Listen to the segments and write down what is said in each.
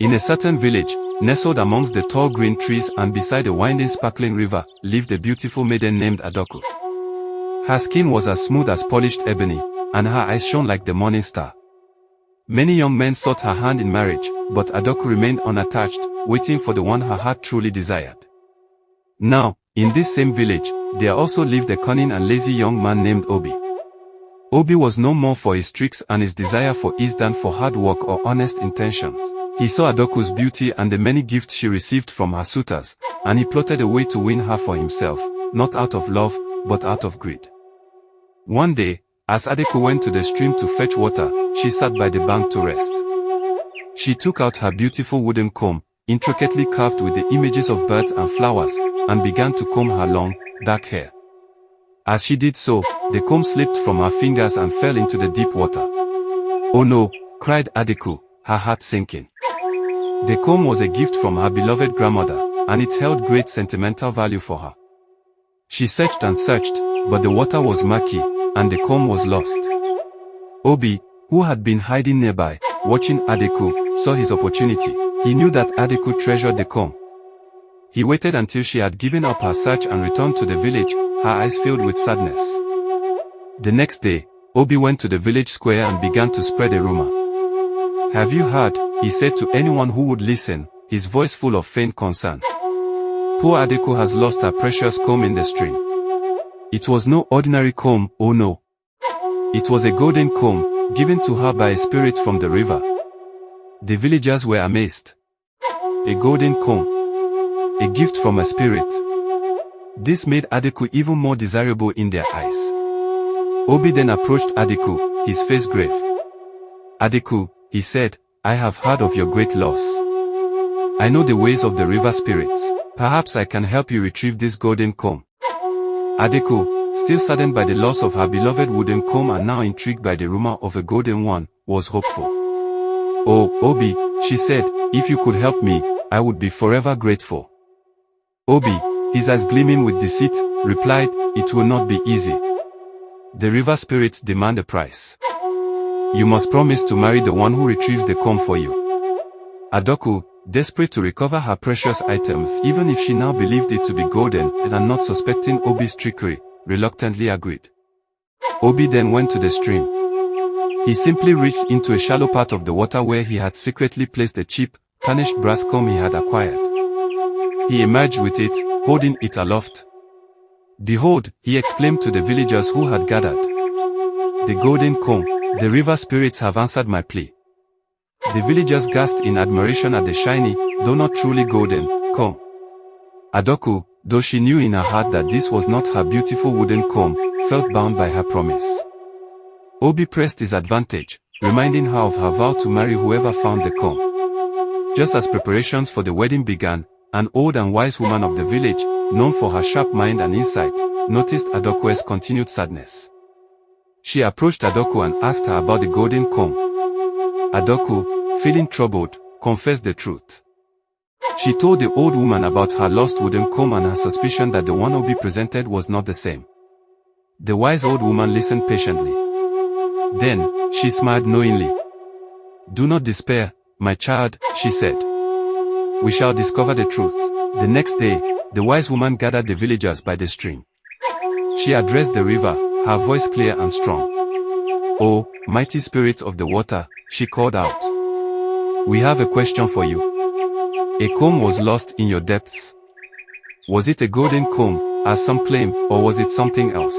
In a certain village, nestled amongst the tall green trees and beside a winding sparkling river, lived a beautiful maiden named Adoku. Her skin was as smooth as polished ebony, and her eyes shone like the morning star. Many young men sought her hand in marriage, but Adoku remained unattached, waiting for the one her heart truly desired. Now, in this same village, there also lived a cunning and lazy young man named Obi. Obi was known more for his tricks and his desire for ease than for hard work or honest intentions. He saw Adoku's beauty and the many gifts she received from her suitors, and he plotted a way to win her for himself, not out of love, but out of greed. One day, as Adoku went to the stream to fetch water, she sat by the bank to rest. She took out her beautiful wooden comb, intricately carved with the images of birds and flowers, and began to comb her long, dark hair. As she did so, the comb slipped from her fingers and fell into the deep water. "Oh no," cried Adoku, her heart sinking. The comb was a gift from her beloved grandmother, and it held great sentimental value for her. She searched and searched, but the water was murky, and the comb was lost. Obi, who had been hiding nearby, watching Adoku, saw his opportunity. He knew that Adoku treasured the comb. He waited until she had given up her search and returned to the village, her eyes filled with sadness. The next day, Obi went to the village square and began to spread a rumor. "Have you heard?" he said to anyone who would listen, his voice full of faint concern. "Poor Adoku has lost her precious comb in the stream." It was no ordinary comb, oh no. It was a golden comb, given to her by a spirit from the river. The villagers were amazed. A golden comb. A gift from a spirit. This made Adoku even more desirable in their eyes. Obi then approached Adoku, his face grave. "Adoku," he said, "I have heard of your great loss. I know the ways of the river spirits. Perhaps I can help you retrieve this golden comb." Adoku, still saddened by the loss of her beloved wooden comb and now intrigued by the rumor of a golden one, was hopeful. "Oh, Obi," she said, "if you could help me, I would be forever grateful." Obi, his eyes gleaming with deceit, replied, "It will not be easy. The river spirits demand a price. You must promise to marry the one who retrieves the comb for you." Adoku, desperate to recover her precious items even if she now believed it to be golden and not suspecting Obi's trickery, reluctantly agreed. Obi then went to the stream. He simply reached into a shallow part of the water where he had secretly placed a cheap, tarnished brass comb he had acquired. He emerged with it, holding it aloft. "Behold," he exclaimed to the villagers who had gathered. "The golden comb. The river spirits have answered my plea." The villagers gasped in admiration at the shiny, though not truly golden, comb. Adoku, though she knew in her heart that this was not her beautiful wooden comb, felt bound by her promise. Obi pressed his advantage, reminding her of her vow to marry whoever found the comb. Just as preparations for the wedding began, an old and wise woman of the village, known for her sharp mind and insight, noticed Adoku's continued sadness. She approached Adoku and asked her about the golden comb. Adoku, feeling troubled, confessed the truth. She told the old woman about her lost wooden comb and her suspicion that the one Obi presented was not the same. The wise old woman listened patiently. Then, she smiled knowingly. "Do not despair, my child," she said. "We shall discover the truth." The next day, the wise woman gathered the villagers by the stream. She addressed the river, her voice clear and strong. "Oh, mighty spirit of the water," she called out. "We have a question for you. A comb was lost in your depths. Was it a golden comb, as some claim, or was it something else?"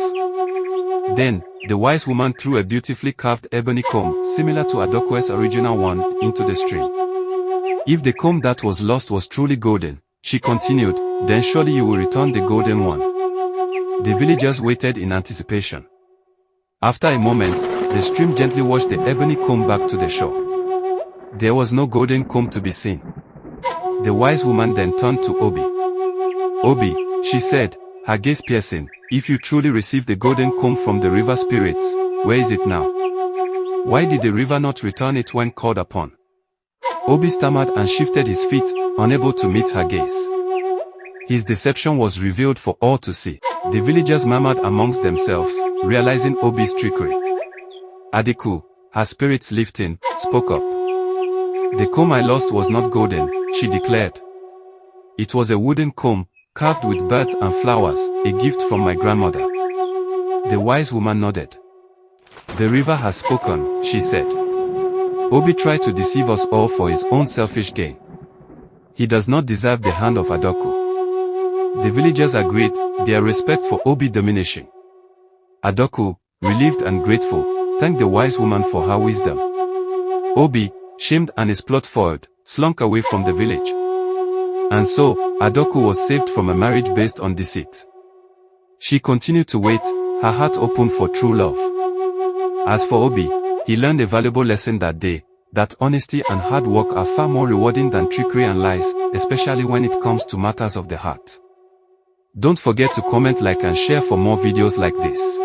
Then, the wise woman threw a beautifully carved ebony comb, similar to Adoku's original one, into the stream. "If the comb that was lost was truly golden," she continued, "then surely you will return the golden one." The villagers waited in anticipation. After a moment, the stream gently washed the ebony comb back to the shore. There was no golden comb to be seen. The wise woman then turned to Obi. "Obi," she said, her gaze piercing, "if you truly received the golden comb from the river spirits, where is it now? Why did the river not return it when called upon?" Obi stammered and shifted his feet, unable to meet her gaze. His deception was revealed for all to see. The villagers murmured amongst themselves, realizing Obi's trickery. Adoku, her spirits lifting, spoke up. The comb I lost was not golden, she declared. It was a wooden comb, carved with birds and flowers, a gift from my grandmother. The wise woman nodded. The river has spoken, she said. Obi tried to deceive us all for his own selfish gain. He does not deserve the hand of Adoku. The villagers agreed, their respect for Obi diminishing. Adoku, relieved and grateful, thanked the wise woman for her wisdom. Obi, shamed and his plot foiled, slunk away from the village. And so, Adoku was saved from a marriage based on deceit. She continued to wait, her heart open for true love. As for Obi, he learned a valuable lesson that day, that honesty and hard work are far more rewarding than trickery and lies, especially when it comes to matters of the heart. Don't forget to comment, like and share for more videos like this.